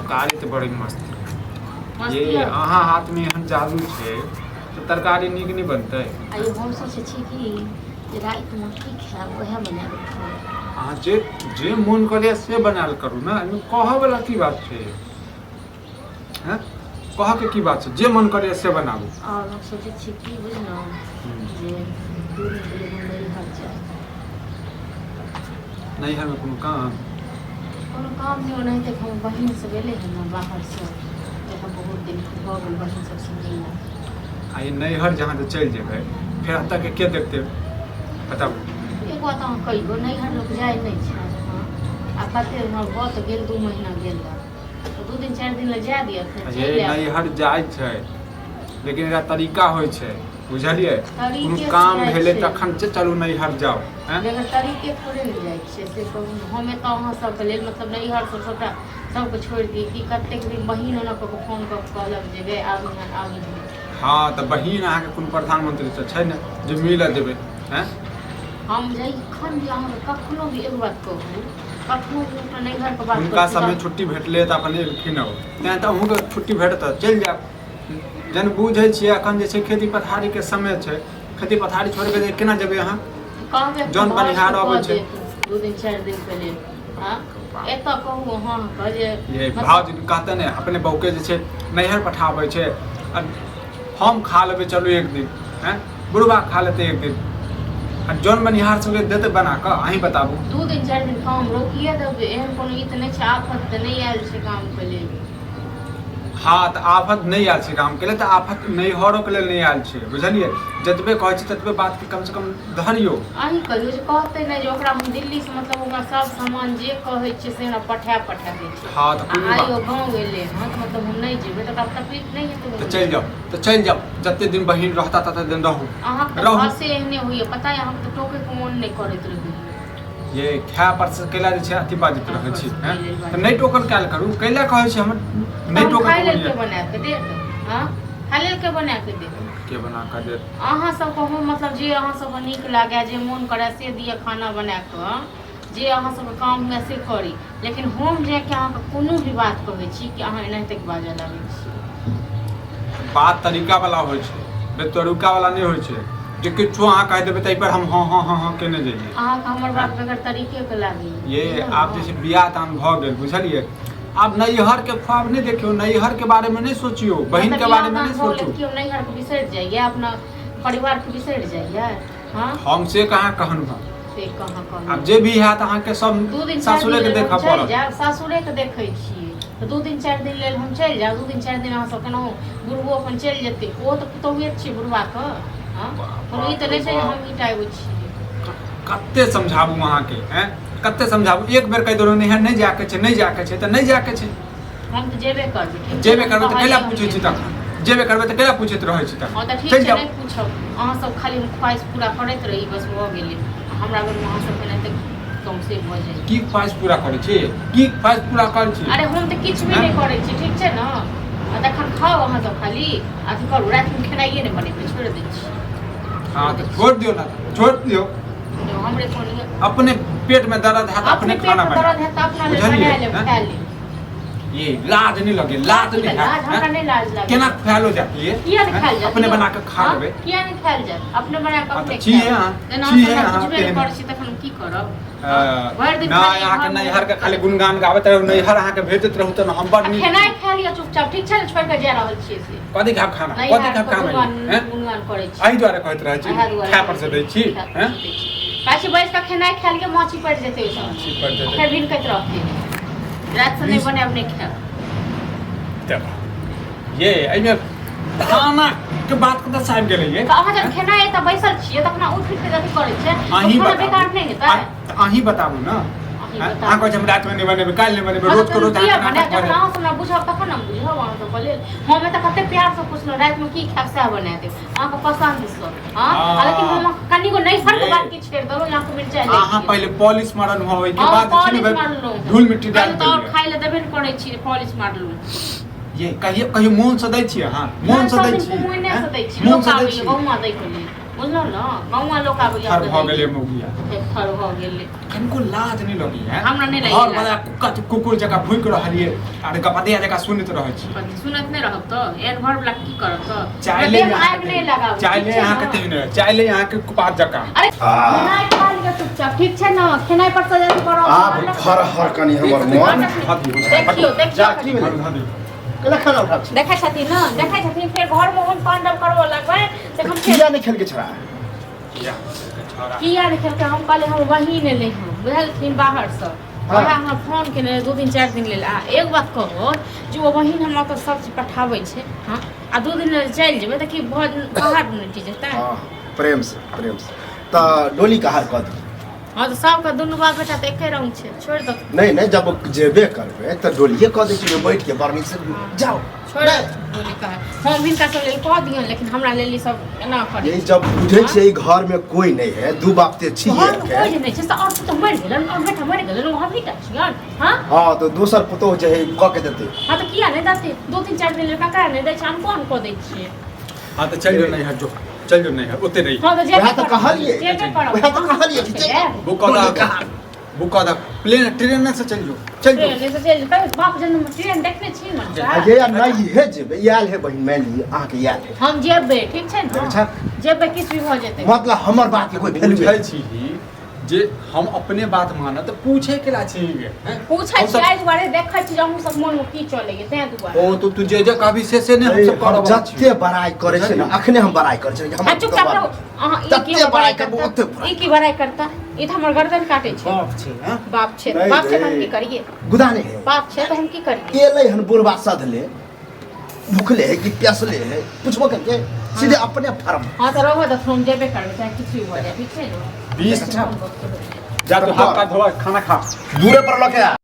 तरकारी तो बड़ी मस्त ये अहाँ हाथ में एहन जादू छे तो तरकारी नीक नहीं बनते। आइए हम सोचे छी कि रात में की खाएब वह बना के खाएब। अहाँ जे मन करे से बनाल करू ना, एमे कह वाला की बात छे हैं? कह के की बात छे, जे मन करे से बनाबू। और हम सोचे छी कि बुझलो जे दूर के लिए नहीं हट जाए। नहीं है कोनो काम नहीं नहीं तक हम बहन से गेले हैं ना बाहर से, देखा बहुत दिन हो गए बहन सब से मिलना। आई नैहर जहाँ से चल जेबे फिर हत्ता के के देखते बताबू। एक बात हम कही गो नैहर लोग जाए नहीं छै। हां आ कते हमर बहुत गेल 2 महीना गेल तो 2 दिन 4 दिन ले जा दिया फिर ये नैहर जाय छै लेकिन एकरा तरीका होय छै बुझलिए। कोनो काम भेले तखन से चलू नैहर जाओ हैं, लेकिन तरीके थोड़े न जाय छै से हमें तो अहाँ सब के लेल मतलब नैहर से छोटा सबके छोड़ दी कि कतेक दिन बहिन ओना को फोन कर कहलक जेबे आबू हां त बहिन अहाँ के कोनो प्रधानमंत्री से छै न जे मिल देबे हैं। हम जाई खन भी अहाँ कखनो भी एक बात कहू, कखनो भी अपना नैहर के बात उनका समय छुट्टी भेटले त अपन एलखिन हो तें त अहूँ के छुट्टी भेटत चल जाब। जन बुझै छियै अखन जे छै खेती पथारी के समय छै, खेती पथारी छोड़ के केना जेबै अहाँ? कहबे जन बनिहार आबै छै 2 दिन 4 दिन पहले हां एत कहू हां कह जे ये भाव जी कहते ने अपने बहू के जे छै नैहर पठाबै छै हम खा लेबै चलू एक दिन हैं, बुढ़वा खा लेते एक दिन जौन बनिहार सबके देते बना के अहीं बताबू। 2 दिन 4 दिन काम रोकिए देबे एहन कोनो ई त नहीं छै आफत त नहीं आयल छै काम के लेल। हाँ तो आफत नहीं आयल छै काम के लिए, तो आफत नैहरों के लिए नहीं आयल छै बुझलिए। जतबे कहै छै ततबे बात के कम से कम धरियो। अहीं कहियो जे कहते नहीं जे ओकरा हम दिल्ली से मतलब ओकरा सब सामान जे कहै छै से हमरा पठा दै छै। हाँ तो कोई बात आइयो गांव गेले हां तो मतलब हम नहीं जेबे त ओकरा तकलीफ नहीं हेतै तो चल जाओ जते दिन बहिन रहता तते दिन रहू। अहाँ के भाषे एहने होइए पता है, हम तो टोके के मन नहीं करैत रही ये खाय पर से केला जे छै अथी बाजित रहै छी हैं, तो नहीं टोकन काल करू कैला कहै छै हम नहीं टोकन खाइ लेल के बना के दे हां खाइ लेल के बना के दे के बना के दे अहाँ सब कहू मतलब जे अहाँ सब के नीक लागे जे मन करे से दिए खाना बना के जे अहाँ सब के काम में से करी, लेकिन हम जे के अहाँ के कोनो भी बात कहै छी कि अहाँ एना तक बाजे लागै छी। बात तरीका वाला होय छै बेतरीका वाला नहीं होय छै जे किछो अहाँ कह देबै तै पर हम हां केने जाइए। अहाँ के हमर बात बगैर तरीके के लागी ये आप जैसे बियाह दान भ गेल बुझलिए। आप नैहर के ख्वाब नहीं देखियो, नैहर के बारे में नहीं सोचियो, बहन के बारे में नहीं सोचो। क्यों नैहर के बिसर जाइए, अपना परिवार के बिसर जाइए। हां हम से कहां कहन बा से कहां कहन अब जे भी हैत अहाँ के सब सासुरे के देखा पड़त। सासुरे के देखै छियै तो 2 दिन 4 दिन लेल हम चल जाब, 2 दिन 4 दिन अहाँ सब केना बुढ़बो अपन चल जेतै ओ तो पुतौहे छी बुढ़वा के। हां कोनो ई त नहीं छै हम इटाइब छी कते समझाबू अहाँ के हैं, कते समझाबू एक बेर कह देलो नहीं जाके छै नहीं जाके छै त नहीं जाके छै। हम तो जेबे करबै त कैला पूछै छी तखन जेबे करबै त कैला पूछैत रहै छी तखन। हां त ठीक छै नहीं पूछब अहाँ सब खाली हम ख्वाहिश पूरा करैत रही बस भ गेलै। हमरा बेर में अहाँ सब के नहीं कम से भ जाय की ख्वाहिश पूरा करै छी, की ख्वाहिश पूरा करै छी? अरे हम त किछ भी नहीं करै छी ठीक छै न। आ तखन खाओ अहाँ सब खाली अथी करू रात में खेनाइए नहीं बनेबै छोड़ दै छी। हाँ तो छोड़ दियो ना, छोड़ दियो हमरे कोन अपने पेट में दर्द है तो अपने खाना बना दर्द है तो अपना ले बना ले खा ले। ये लाज नहीं लगे, लाज नहीं है हमरा नहीं लाज लागे केना खालो जाती है किया नहीं खाल जाती अपने बना के खा लेबे किया नहीं खाल जात अपने बना के अपने छी है हां पे कर छी तखन की करब ना यहाँ के नैहर के खाली गुणगान गावत रहो नैहर अहाँ के भेजत रहू त हम बड़ नीक खाना खा लिया चुपचाप ठीक छै छोड़ के जा रहल छी से कथि खाब खाना कथि खाब खाना हैं गुणगान करै छी एही द्वारा कहत रहै छी खा पर से दै छी हैं काची बैठ के खाना खा के माछी पड़ जेते माछी पड़ जेते फिर भिन कत रहते रात से नहीं बने अपने खा ये एमे खाना के बात कत से आबि गेलै ये अहाँ जब खाना है त बैसल छियै त अपना उठ के जति करै छै अहीं बेकार नहीं हेतै अहीं बताबू ना अहाँ कहै हम रात में नहीं बनेबै काल्हि नहीं बनेबै रोज करो त अहाँ हमरा बुझब तखन हम बुझब अहाँ त बोले हम त कते प्यार से पूछलो रात में की खाब से बना दे अहाँ को पसंद छ हां लेकिन हम कनी को नहीं फर्क बात की छेड़ दो ना को मिर्चा ले अहाँ पहले पॉलिश मारन होवे के बाद छिने धूल मिट्टी डाल दे तो खाइ ले देबे न करै छी पॉलिश मारलू ये कहियो मोन से दै छी अहाँ मोन से दै छी मोन से दै छी लोग आबै बहुमा दै के बुझलो ना गाँव लोग आबै फर भ गेलै मुगिया फर भ गेलै कनको लाज नहीं लगी है हमरा नहीं लगी घर लाज। वाला कुकुर जका भूक रहलिए अरे गपदिया जका सुनत रहै छी सुनत नहीं रहब तो एन घर वाला की करब तो चाइले आग नहीं लगाब चाइले यहाँ के तेने चाइले यहाँ के कुपात जका अरे खेनाइ खा लिअ चुपचाप ठीक छै ना खेनाइ पर से जल्दी करो आप हर हर कनी हमर मन देखियो जा देखियो की भेलै केना खाना उठा छी देखै छथिन ना देखै छथिन फिर घर में हम पांडव करबो लगबै से हम किया नहीं खेल के छड़ा किया नहीं खेलकै हम कहले हम वही ने ले हम बुझलखिन बाहर से हाँ। ओकरा हमरा फोन केने 2 दिन 4 दिन लेल आ एक बात कहो जे वो वही हमरा तो सब चीज पठाबै छै हां आ 2 दिन लेल चलि जेबै त की बाहर नहीं टी जेतै हां प्रेम से त डोली का हार कद हां तो सबका दुनू बाप बेटा त एके रंग छै छोड़ दो नहीं जब जेबे करबे त डोलिए कह दे छी बैठ के बरनी से जाओ छोड़ बोली कहा हम हिनका सब लेल कह दियन लेकिन हमरा लेल ई सब एना करे ये जब बुझे छै ई घर में कोई नहीं है दू बाप ते छी घर में कोई नहीं छै और तो मर गेलन और बेटा मर गेलन हम ही टा छियन हां हां तो दोसर पुतो जे है क के देते हां तो किया नहीं देते 2-3-4 दिन लड़का का नहीं दे छै हम कोन को दै छियै हां तो चल जो नहीं है जो चल जो नहीं है ओते नहीं हां तो जे वहाँ तो कहलिए जेबे करो वहाँ तो कहलिए बुका प्लेन ट्रेन से चल जो चल जो ट्रेन से चल तब बाप जन्म में ट्रेन देखने छी मन अजे या नहीं है जेबे याल है बहिन मान ली आहा के याल है हम जेबे ठीक छै ना अच्छा। जेबे किछ भी हो जेतै मतलब हमर बात के कोई वैल्यू बुझै छी जे हम अपने बात मानत तो पूछे के ला छी हैं पूछै हम सब- छै दुआरे देखै छी हम सब मन में की चलै छै तें दुआरे ओ तो तू जे कहबी से ने हम सब करब जत्ते बड़ाई करे छै ना अखने हम बड़ाई करे छै हम चुपचाप रहो अहाँ ई जत्ते की बड़ाई बड़ाई करबो करता ओत्ते ई की बड़ाई करता ई त हमर गर्दन काटे छै बाप छै हैं बाप छै नहीं, बाप छै त हम नहीं। की करिए गुदा नहीं है बाप छै त हम की करिए एले हन बुढ़वा सधले भूखले है कि प्यासले है पूछबो करके सीधे अपने फर्म हां त रहो त हम जेबे करबै चाहे किछ भी हो जाए ठीक छै ना 20 अच्छा जा तो हाथ का धोआ खाना खा दूरे पर लगे